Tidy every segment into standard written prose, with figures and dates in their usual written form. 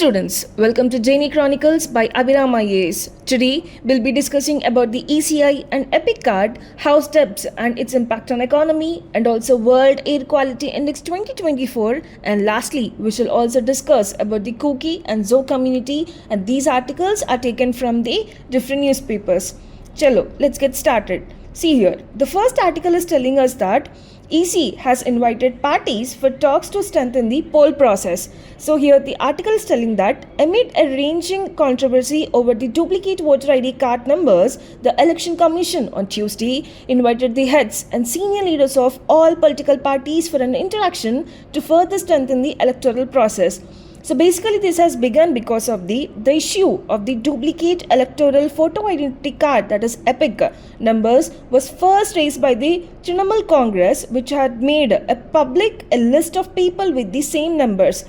Students, welcome to Chronicles by Abhiram Ias. Today, we'll be discussing about the ECI and EPIC card, house debts and its impact on economy, and also World Air Quality Index 2024. And lastly, we shall also discuss about the Cookie and Zoo community, and these articles are taken from the different newspapers. Chalo, let's get started. See here, the first article is telling us that EC has invited parties for talks to strengthen the poll process. So here the article is telling that amid a ranging controversy over the duplicate voter ID card numbers, the Election Commission on Tuesday invited the heads and senior leaders of all political parties for an interaction to further strengthen the electoral process. So basically this has begun because of the issue of the duplicate electoral photo identity card, that is EPIC numbers, was first raised by the Trinamool Congress, which had made a public a list of people with the same numbers.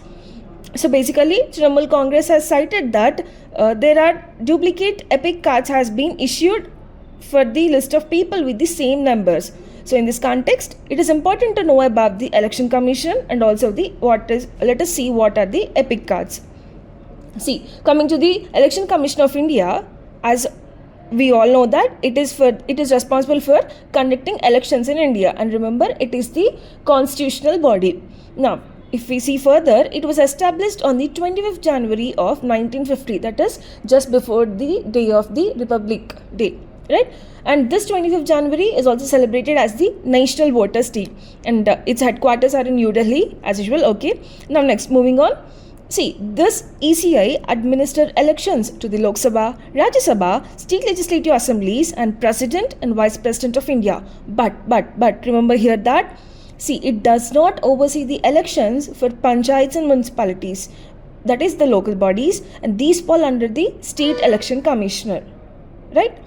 So basically Trinamool Congress has cited that there are duplicate EPIC cards has been issued for the list of people with the same numbers. So in this context, it is important to know about the Election Commission and also let us see what are the EPIC cards. See, coming to the Election Commission of India, as we all know that it is responsible for conducting elections in India, and remember it is the constitutional body. Now, if we see further, it was established on the 25th January of 1950, that is just before the day of the Republic Day, right? And this 25th January is also celebrated as the National Voters' Day, and its headquarters are in New Delhi as usual. Okay, now next, moving on. See, this ECI administer elections to the Lok Sabha, Rajya Sabha, state legislative assemblies, and President and Vice President of India. But remember here that, see, it does not oversee the elections for panchayats and municipalities, that is the local bodies, and these fall under the State Election Commissioner, right?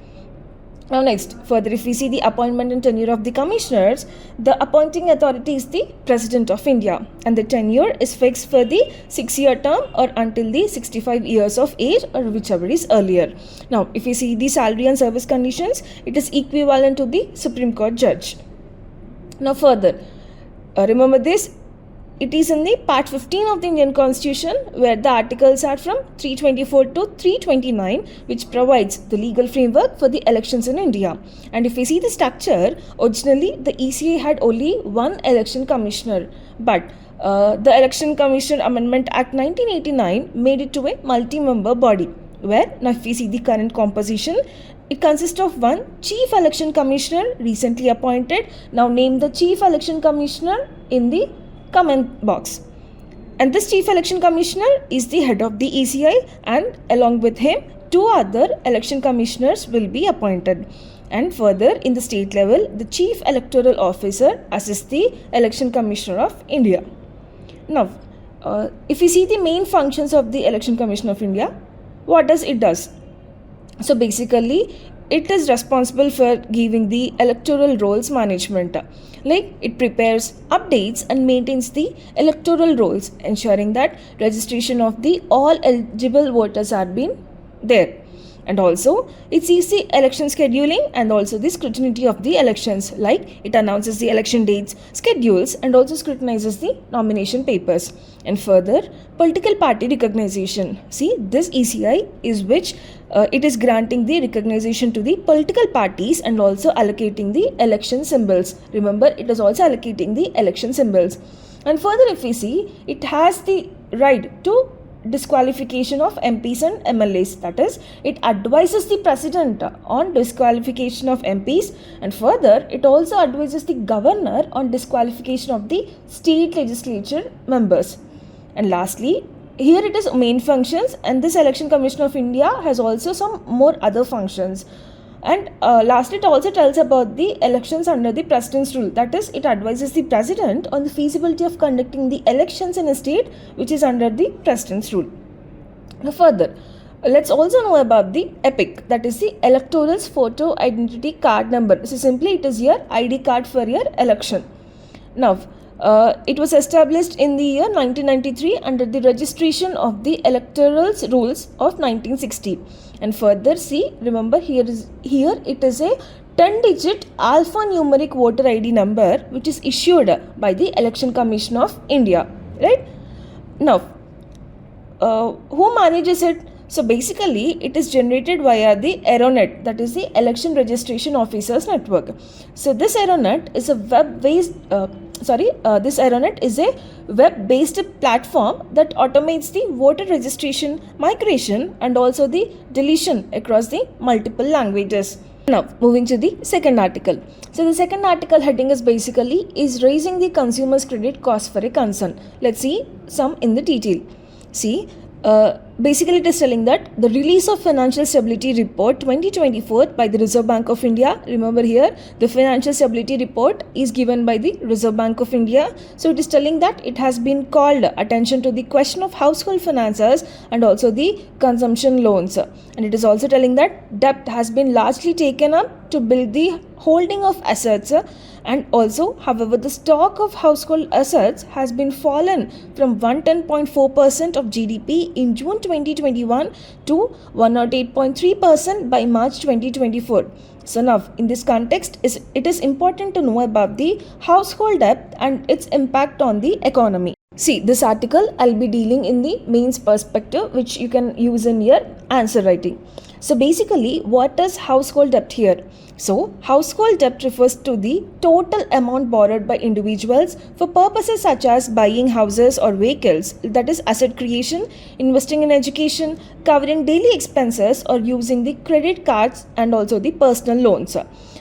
Now next, further if we see the appointment and tenure of the commissioners, the appointing authority is the President of India, and the tenure is fixed for the 6-year term or until the 65 years of age, or whichever is earlier. Now if we see the salary and service conditions, it is equivalent to the Supreme Court judge. Now further, remember this, it is in the part 15 of the Indian Constitution, where the articles are from 324 to 329, which provides the legal framework for the elections in India. And if we see the structure, originally the ECA had only one election commissioner, but the Election Commission Amendment Act 1989 made it to a multi-member body, where now if we see the current composition, it consists of one Chief Election Commissioner recently appointed. Now name the Chief Election Commissioner in the comment box. And this Chief Election Commissioner is the head of the ECI, and along with him 2 other election commissioners will be appointed. And further, in the state level, the Chief Electoral Officer assists the Election Commissioner of India. Now, if we see the main functions of the Election Commission of India, what does it does? So basically, it is responsible for giving the electoral rolls management. Like, it prepares, updates and maintains the electoral rolls, ensuring that registration of the all eligible voters are been there. And also, it sees the election scheduling and also the scrutiny of the elections, like it announces the election dates, schedules, and also scrutinizes the nomination papers. And further, political party recognition. See, this ECI is which it is granting the recognition to the political parties and also allocating the election symbols. Remember, it is also allocating the election symbols. And further, if we see, it has the right to disqualification of MPs and MLAs, that is, it advises the President on disqualification of MPs, and further it also advises the Governor on disqualification of the state legislature members. And lastly, here it is main functions, and this Election Commission of India has also some more other functions. And lastly, it also tells about the elections under the President's rule, that is, it advises the President on the feasibility of conducting the elections in a state which is under the President's rule. Now further, let's also know about the EPIC, that is the Electoral's Photo Identity Card Number. So simply it is your ID card for your election. Now, it was established in the year 1993 under the registration of the electoral rules of 1960. And further, see, remember here it is a 10-digit alphanumeric voter ID number which is issued by the Election Commission of India, right? Now, who manages it? So basically, it is generated via the Aeronet, that is the Election Registration Officers Network. So this Aeronet is a this Aeronet is a web-based platform that automates the voter registration, migration, and also the deletion across the multiple languages. Now, moving to the second article. So, the second article heading is raising the consumer's credit cost for a concern. Let's see some in the detail. See, basically it is telling that the release of Financial Stability Report 2024 by the Reserve Bank of India. Remember here, the Financial Stability Report is given by the Reserve Bank of India. So it is telling that it has been called attention to the question of household finances and also the consumption loans. And it is also telling that debt has been largely taken up to build the holding of assets, and also however the stock of household assets has been fallen from 110.4% of GDP in June 2021 to 108.3% by March 2024. So now in this context it is important to know about the household debt and its impact on the economy. See, this article I'll be dealing in the mains perspective, which you can use in your answer writing. So basically, what is household debt here? So, household debt refers to the total amount borrowed by individuals for purposes such as buying houses or vehicles, that is asset creation, investing in education, covering daily expenses, or using the credit cards and also the personal loans.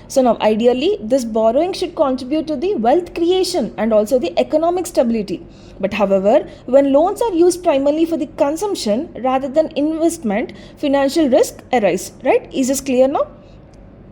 So now ideally this borrowing should contribute to the wealth creation and also the economic stability. But however, when loans are used primarily for the consumption rather than investment, financial risk arise, right? Is this clear now?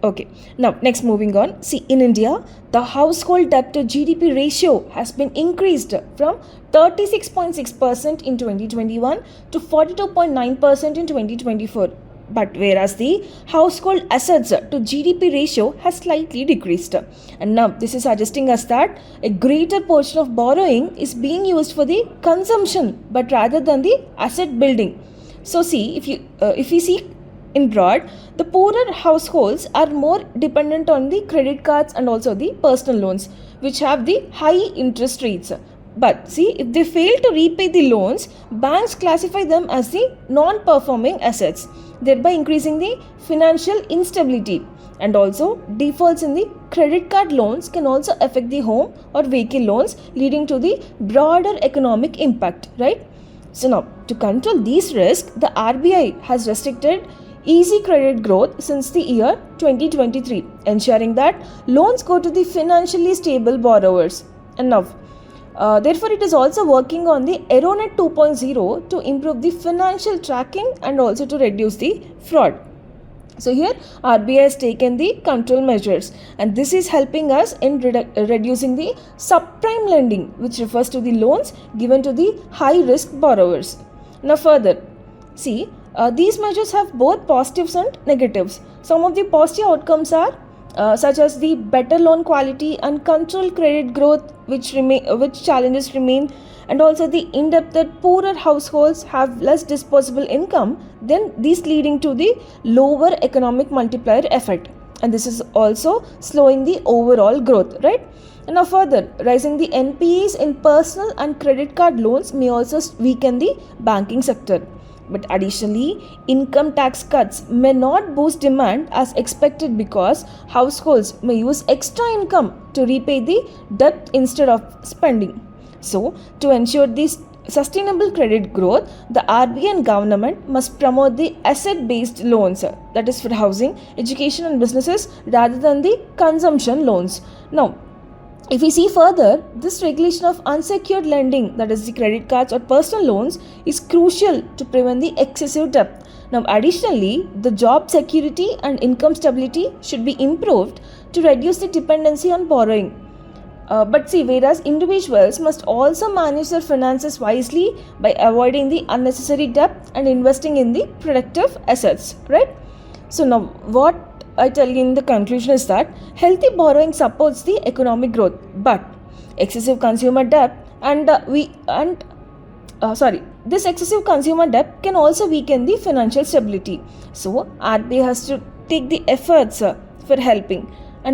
Okay, now next moving on. See, in India, the household debt to GDP ratio has been increased from 36.6% in 2021 to 42.9% in 2024. But whereas the household assets to GDP ratio has slightly decreased. And now this is suggesting us that a greater portion of borrowing is being used for the consumption but rather than the asset building. So see, if we see in broad, the poorer households are more dependent on the credit cards and also the personal loans, which have the high interest rates. But see, if they fail to repay the loans, banks classify them as the non-performing assets, thereby increasing the financial instability. And also, defaults in the credit card loans can also affect the home or vehicle loans, leading to the broader economic impact, right? So now, to control these risks, the RBI has restricted easy credit growth since the year 2023, ensuring that loans go to the financially stable borrowers. And now, therefore, it is also working on the Aeronet 2.0 to improve the financial tracking and also to reduce the fraud. So here RBI has taken the control measures, and this is helping us in reducing the subprime lending, which refers to the loans given to the high risk borrowers. Now further, see, these measures have both positives and negatives. Some of the positive outcomes are such as the better loan quality and controlled credit growth, which challenges remain, and also the indebted poorer households have less disposable income, then these leading to the lower economic multiplier effect, and this is also slowing the overall growth, right? And now further, rising the NPAs in personal and credit card loans may also weaken the banking sector. But additionally, income tax cuts may not boost demand as expected because households may use extra income to repay the debt instead of spending. So, to ensure this sustainable credit growth, the RBI and government must promote the asset-based loans, that is for housing, education and businesses, rather than the consumption loans. Now, if we see further, this regulation of unsecured lending, that is the credit cards or personal loans, is crucial to prevent the excessive debt. Now additionally, the job security and income stability should be improved to reduce the dependency on borrowing. But see, whereas individuals must also manage their finances wisely by avoiding the unnecessary debt and investing in the productive assets, right? So now what I tell you in the conclusion is that healthy borrowing supports the economic growth, but excessive consumer debt this excessive consumer debt can also weaken the financial stability. So RBI has to take the efforts for helping,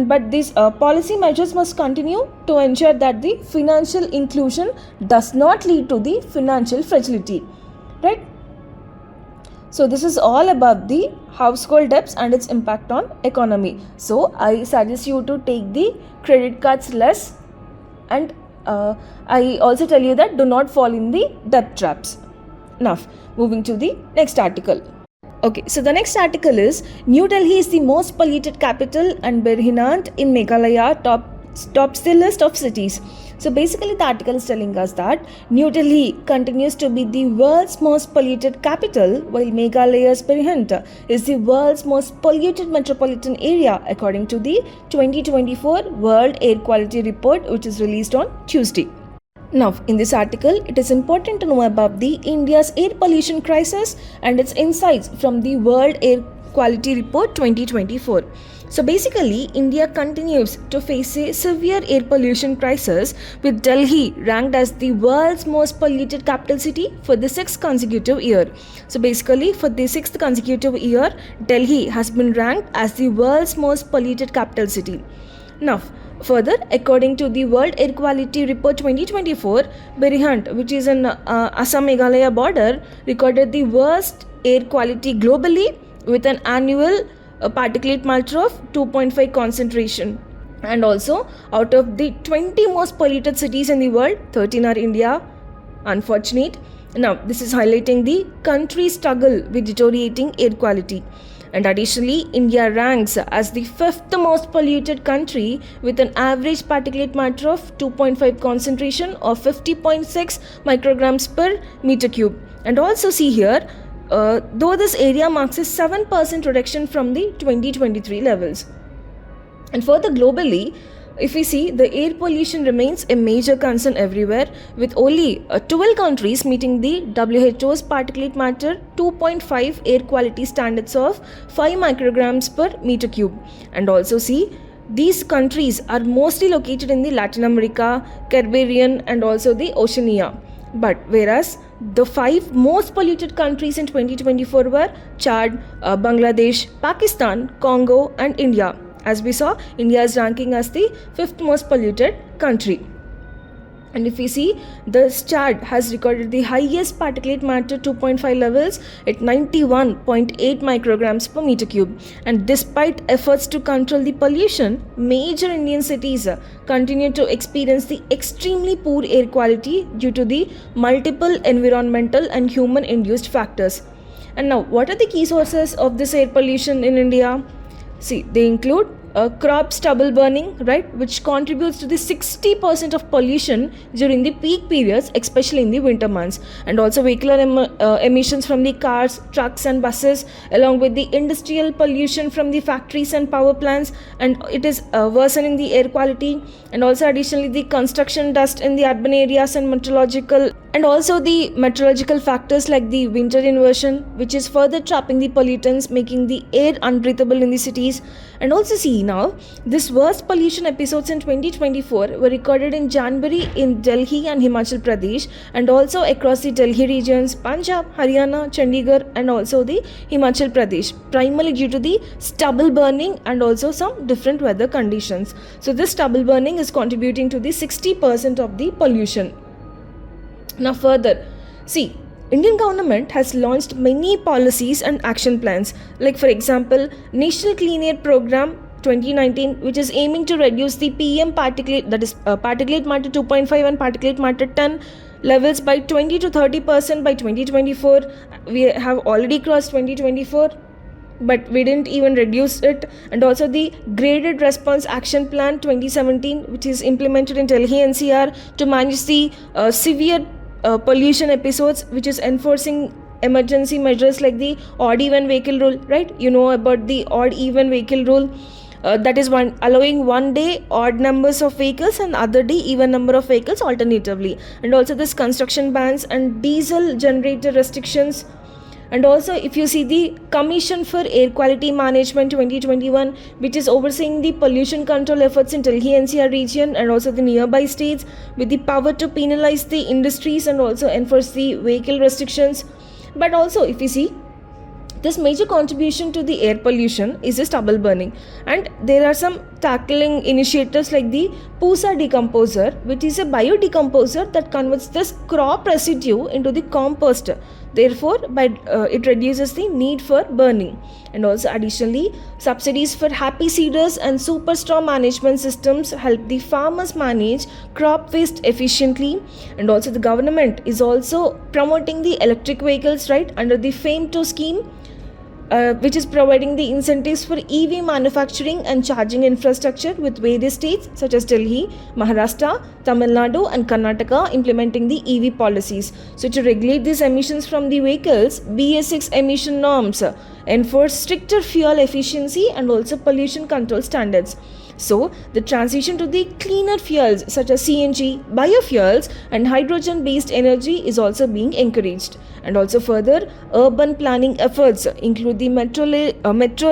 but these policy measures must continue to ensure that the financial inclusion does not lead to the financial fragility. right? So this is all about the household debts and its impact on economy. So I suggest you to take the credit cards less, and I also tell you that do not fall in the debt traps. Now, moving to the next article. Okay, so the next article is New Delhi is the most polluted capital and Berhinant in Meghalaya tops the list of cities. So basically the article is telling us that New Delhi continues to be the world's most polluted capital, while Meghalaya's Berhinant is the world's most polluted metropolitan area according to the 2024 World Air Quality Report, which is released on Tuesday. Now, in this article, it is important to know about the India's air pollution crisis and its insights from the World Air Quality Report 2024. So basically, India continues to face a severe air pollution crisis, with Delhi ranked as the world's most polluted capital city for the 6th consecutive year. So basically, for the 6th consecutive year, Delhi has been ranked as the world's most polluted capital city. Now, further, according to the World Air Quality Report 2024, Berihant, which is in Assam-Meghalaya border, recorded the worst air quality globally with an annual particulate matter of 2.5 concentration. And also, out of the 20 most polluted cities in the world, 13 are India. Unfortunate. Now, this is highlighting the country's struggle with deteriorating air quality. And additionally, India ranks as the 5th most polluted country with an average particulate matter of 2.5 concentration of 50.6 micrograms per meter cube. And also see here, though this area marks a 7% reduction from the 2023 levels. And further globally, if we see, the air pollution remains a major concern everywhere, with only 12 countries meeting the WHO's particulate matter 2.5 air quality standards of 5 micrograms per meter cube. And also see, these countries are mostly located in the Latin America, Caribbean and also the Oceania. But whereas the 5 most polluted countries in 2024 were Chad, Bangladesh, Pakistan, Congo and India. As we saw, India is ranking as the 5th most polluted country. And if we see, the Chad has recorded the highest particulate matter 2.5 levels at 91.8 micrograms per meter cube. And despite efforts to control the pollution, major Indian cities continue to experience the extremely poor air quality due to the multiple environmental and human-induced factors. And now, what are the key sources of this air pollution in India? See, they include crop stubble burning, right, which contributes to the 60% of pollution during the peak periods, especially in the winter months, and also vehicular emissions from the cars, trucks and buses, along with the industrial pollution from the factories and power plants, and it is worsening the air quality. And also additionally, the construction dust in the urban areas and meteorological factors like the winter inversion, which is further trapping the pollutants, making the air unbreathable in the cities. And also see, now this worst pollution episodes in 2024 were recorded in January in Delhi and Himachal Pradesh, and also across the Delhi regions, Punjab, Haryana, Chandigarh and also the Himachal Pradesh, primarily due to the stubble burning and also some different weather conditions. So this stubble burning is contributing to the 60% of the pollution. Now further, see, Indian government has launched many policies and action plans, like for example, National Clean Air Program 2019, which is aiming to reduce the PM particulate, that is particulate matter 2.5 and particulate matter 10 levels by 20 to 30% by 2024. We have already crossed 2024, but we didn't even reduce it. And also the Graded Response Action Plan 2017, which is implemented in Delhi NCR to manage the severe pollution episodes, which is enforcing emergency measures like the odd even vehicle rule, right? You know about the odd even vehicle rule. That is allowing one day odd numbers of vehicles and other day even number of vehicles alternatively. And also this construction bans and diesel generator restrictions. And also if you see the Commission for Air Quality Management 2021, which is overseeing the pollution control efforts in Delhi NCR region and also the nearby states, with the power to penalize the industries and also enforce the vehicle restrictions. But also if you see, this major contribution to the air pollution is the stubble burning, and there are some tackling initiatives like the Pusa decomposer, which is a biodecomposer that converts this crop residue into the compost Therefore, it reduces the need for burning. And also, additionally, subsidies for happy seeders and superstraw management systems help the farmers manage crop waste efficiently. And also, the government is also promoting the electric vehicles, right, under the FAME2 scheme, which is providing the incentives for EV manufacturing and charging infrastructure, with various states such as Delhi, Maharashtra, Tamil Nadu, and Karnataka implementing the EV policies. So, to regulate these emissions from the vehicles, BS6 emission norms enforce stricter fuel efficiency and also pollution control standards. So, the transition to the cleaner fuels such as CNG, biofuels, and hydrogen based energy is also being encouraged. And also, further, urban planning efforts include the metro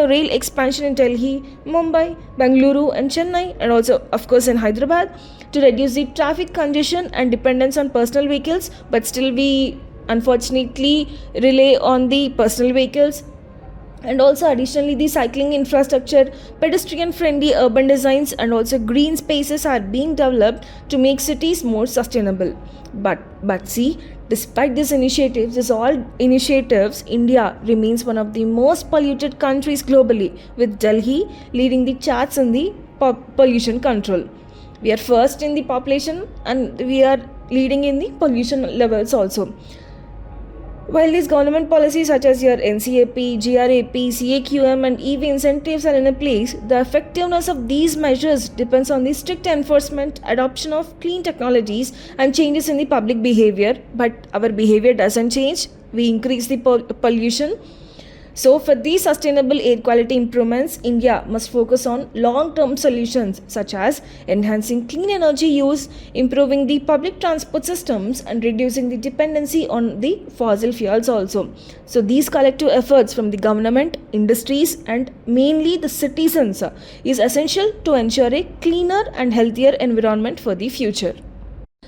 rail expansion in Delhi, Mumbai, Bengaluru, and Chennai, and also, of course, in Hyderabad, to reduce the traffic congestion and dependence on personal vehicles. But still, we unfortunately rely on the personal vehicles. And also, additionally, the cycling infrastructure, pedestrian friendly urban designs, and also green spaces are being developed to make cities more sustainable. But see, despite these all initiatives, India remains one of the most polluted countries globally, with Delhi leading the charts in the pollution control. We are first in the population and we are leading in the pollution levels also. While these government policies such as your NCAP, GRAP, CAQM, and EV incentives are in place, the effectiveness of these measures depends on the strict enforcement, adoption of clean technologies, and changes in the public behavior. But our behavior doesn't change, we increase the pollution. So, for these sustainable air quality improvements, India must focus on long term solutions such as enhancing clean energy use, improving the public transport systems, and reducing the dependency on the fossil fuels also. So, these collective efforts from the government, industries, and mainly the citizens is essential to ensure a cleaner and healthier environment for the future.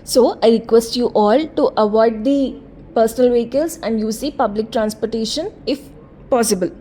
So, I request you all to avoid the personal vehicles and use the public transportation if possible.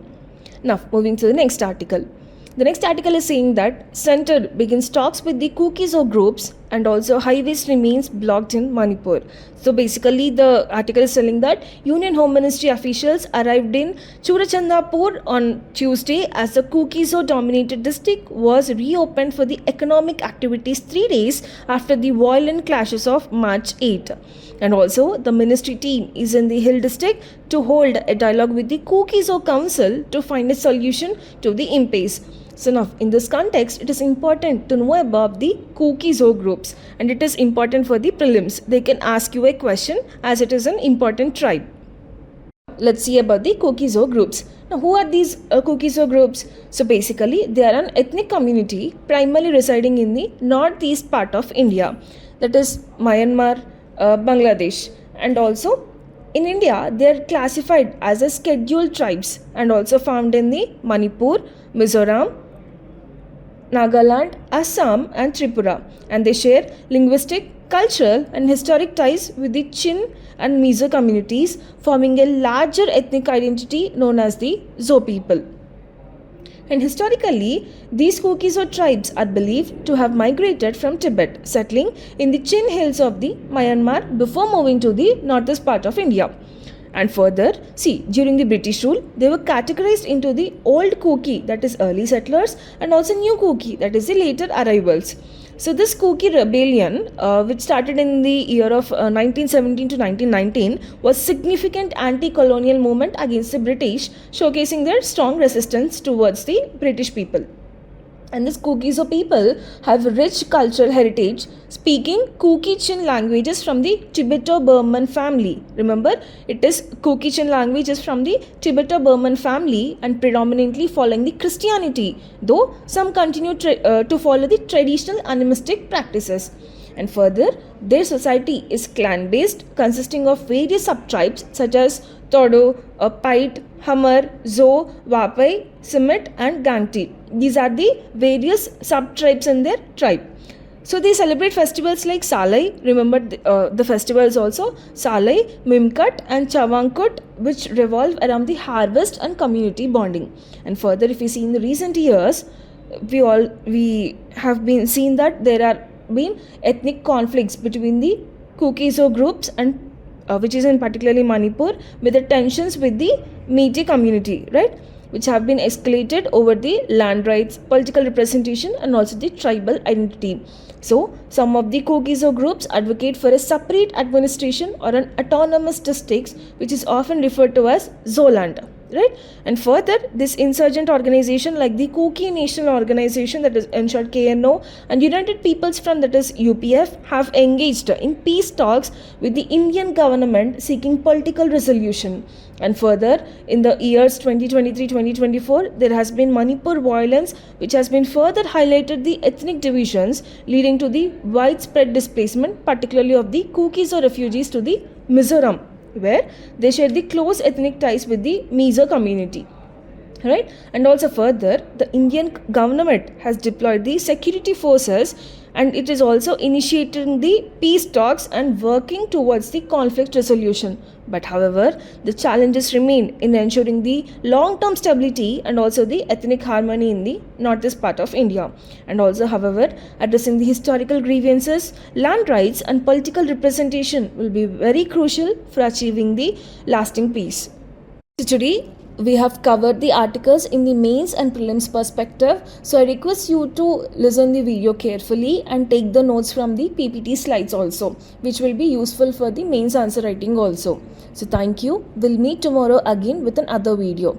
Now, moving to the next article. The next article is saying that Center begins talks with the Kuki-Zo groups and also highways remains blocked in Manipur. So basically the article is telling that Union Home Ministry officials arrived in Churachandapur on Tuesday as the Kuki-Zo dominated district was reopened for the economic activities 3 days after the violent clashes of March 8. And also the ministry team is in the Hill district to hold a dialogue with the Kuki-Zo council to find a solution to the impasse. So now, in this context, it is important to know about the Kuki-Zo groups, and it is important for the prelims. They can ask you a question as it is an important tribe. Let's see about the Kuki-Zo groups. Now, who are these Kuki-Zo groups? So basically, they are an ethnic community primarily residing in the northeast part of India, that is Myanmar, Bangladesh, and also in India, they are classified as a scheduled tribes and also found in the Manipur, Mizoram, Nagaland, Assam, and Tripura, and they share linguistic, cultural, and historic ties with the Chin and Mizo communities, forming a larger ethnic identity known as the Zo people. And historically, these Kuki-Zo tribes are believed to have migrated from Tibet, settling in the Chin hills of the Myanmar before moving to the northeast part of India. And further, see, during the British rule, they were categorized into the old Kuki, that is early settlers, and also new Kuki, that is the later arrivals. So this Kuki rebellion, which started in the year of 1917 to 1919, was significant anti-colonial movement against the British, showcasing their strong resistance towards the British people. And these Kuki-Zo people have rich cultural heritage, speaking Kuki-Chin languages from the Tibeto-Burman family. Remember, it is Kuki-Chin languages from the Tibeto-Burman family and predominantly following the Christianity, though some continue to follow the traditional animistic practices. And further, their society is clan-based, consisting of various subtribes such as Todo, Pait, Hamar, Zo, Wapai, Simit, and Ganti. These are the various subtribes in their tribe. So they celebrate festivals like Salai, remember the festivals also, Salai, Mimkat, and Chavankut, which revolve around the harvest and community bonding. And further, if we see in the recent years, we have been seen that there are been ethnic conflicts between the Kuki-Zo groups and which is in particularly Manipur, with the tensions with the Meitei community, right, which have been escalated over the land rights, political representation, and also the tribal identity. So, some of the Kogizo groups advocate for a separate administration or an autonomous districts, which is often referred to as Zoland. Right, and further, this insurgent organization like the Kuki National Organization, that is in short KNO, and United Peoples Front, that is UPF, have engaged in peace talks with the Indian government seeking political resolution. And further, in the years 2023-2024, there has been Manipur violence, which has been further highlighted the ethnic divisions, leading to the widespread displacement, particularly of the Kukis or refugees to the Mizoram, where they share the close ethnic ties with the Mizo community. Right, and also further, the Indian government has deployed the security forces, and it is also initiating the peace talks and working towards the conflict resolution. But however, the challenges remain in ensuring the long-term stability and also the ethnic harmony in the northeast part of India. And also, however, addressing the historical grievances, land rights, and political representation will be very crucial for achieving the lasting peace. So today, we have covered the articles in the mains and prelims perspective. So I request you to listen the video carefully and take the notes from the PPT slides also, which will be useful for the mains answer writing also. So thank you. We'll meet tomorrow again with another video.